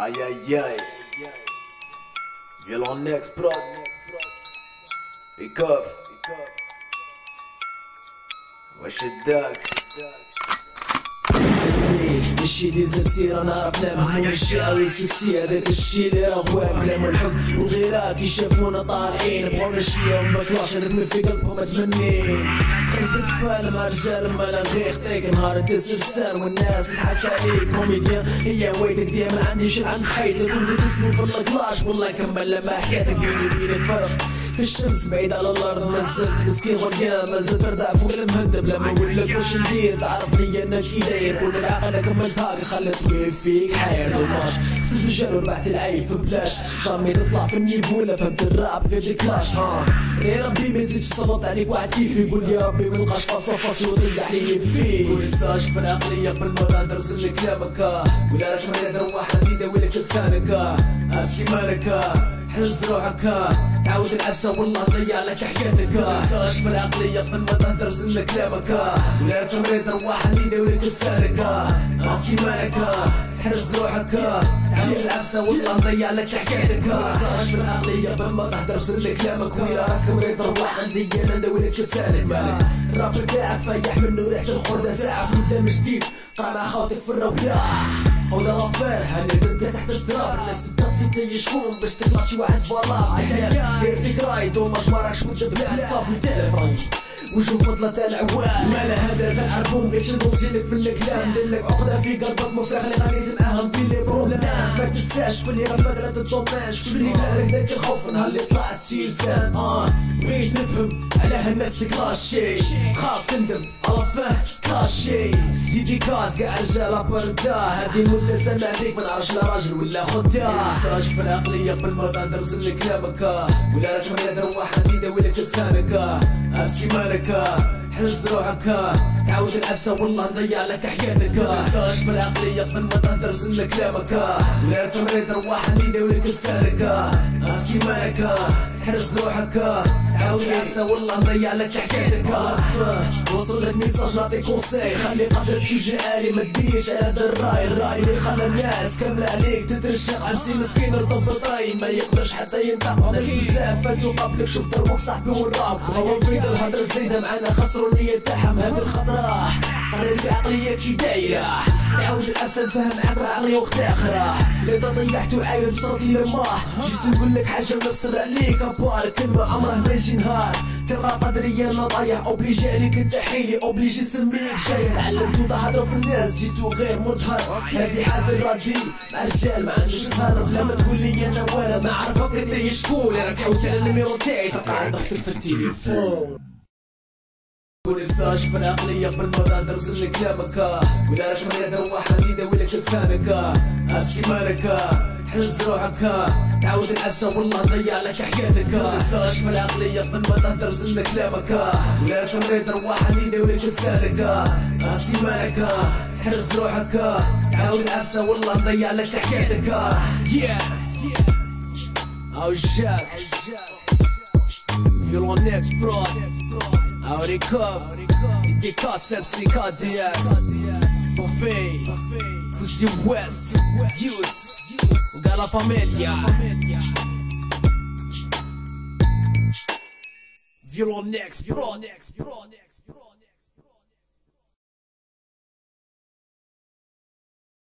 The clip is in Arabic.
Aïe aïe aïe. Violent next prod. Et coffre. Wesh الداك. الشي اللي زفسير انا عرفنا مهموم الشاوي سكسي هذاك الشي اللي راه واهم كلام الحب والغيرة كي شافونا طالعين بغونا شي وما كلاش نرمي في قلبهم تمنين خلص بتفاهم مع رجال ما انا غير خطيك نهار تسلسل والناس تضحك عليك كوميديان هي هوايتك ديما ما عنديش عند حياتك كل اسمي في الكلاش والله كمل لما حياتك بيني وبينك فرق الشمس بعيد على الارض مازلت مسكين غرقان مازلت تردع فوق المهدب لما نقولك واش ندير تعرفني انا كي داير كل العقل كملت هاك خليت طويل فيك حير دوماج صرت رجال وربحت العيب في بلاش جامي تطلع في النيفو لا فهمت الراب غير دي كلاش يا ربي ما يزيدش صلط عليك واحد كيفي يقول يا ربي ما نلقاش فاصا وضيع لي فيه ولساش في العقليه قبل ما نهدر وصل كلامك ولا راك ما نهدر واحد يداوي لك لسانك اسي مالك حز روحك تعود العفسه والله ضيع لك حياتك متنساش في العقليه قبل ما تهدر وزن كلامك ولا تمريض واحد يداولك لسانك راسي مالك حرز روحك تعود العفسه والله ضيع لك حياتك متنساش في العقليه قبل ما تهدر وزن كلامك ولا راك مريض واحد انا نداولك لسانك مالك الراب تاعك فيح منه ريحه الخردة ساعه في قدام جديد قرا خوتك في الرولاح ولا غفار هاني انت تحت التراب الناس تنسي شكون باش تطلع شي واحد فوالا دير فيك رايد وما ماراكش مد بلاد طافي تليفون وشوف فضلة العوام مالا هذا الالبوم باش نوصلك في الكلام نديرلك عقدة في قلبك مفرغ اللي غنيت معاهم في لي بروبلام ما تنساش كل راه بغلت الدوماج كل اللي بالك ذاك الخوف نهار اللي طلعت سيرسان بغيت نفهم على هالناس كلاشي تخاف تندم على فاه كلاشي ديديكاس كاع رجال بردا هادي المدة سامع بيك ما نعرفش لا راجل ولا خدام متنساش في العقلية قبل ما تهدر وزن كلامك ولا راك ما يهدر واحد يداوي لك لسانك اسي مالك حز روحك تعود العفسه والله نضيع لك حياتك متنساش في العقليه قبل ما تهدر وزن كلامك ولا تمريض واحد يداوي لك لسانك اسي مالك حرز روحك تعود العفسه والله نضيع لك حياتك وصل لك ميساج نعطيك كونساي خلي قدرك تجي عالي ما تديش على هذا الراي اللي خلى الناس كامله عليك تترشق عمسي مسكين رطب طاي ما يقدرش حتى ينطق ناس بزاف فاتوا قبلك شوف دربك صاحبي والراب هو في الهضره زايده معانا خسروا النيه تاعهم هذا الخطره قريت العقليه كي دايره تعود العفسه نفهم معاك عقليه وقت اخرى اللي طيحت وعايد بصوتي لماح جيت نقول لك حاجه نفسر عليك ابار كلمه عمره ما يجي نهار تلقى قدري انا طايح اوبليجي عليك التحيلي اوبليجي نسميك جاي تعلمتو تهضروا في الناس جيتو غير مظهر هادي حالة الرادي مع رجال ما عندوش زهر بلا ما تقول لي انا وانا ما عرفك انت شكون راك حوس على النيميرو تاعي تلقى عندك في التليفون متنساش في العقلية قبل ما تهدر وزن كلامك ولا راك ما يهدر واحد يداوي لك لسانك اسي مالك حز روحك تعود العفسه والله نضيع لك حياتك متنساش في العقليه قبل ما تهدر وزن كلامك ولا تمريض واحد يداوي لك لسانك اسي مالك حرز روحك تعود العفسه والله نضيع لك حياتك او جاك Violent next prod Audi cuff Dicas Psychodiacs Buffet Fusi West Use Gala Familia Violent next prod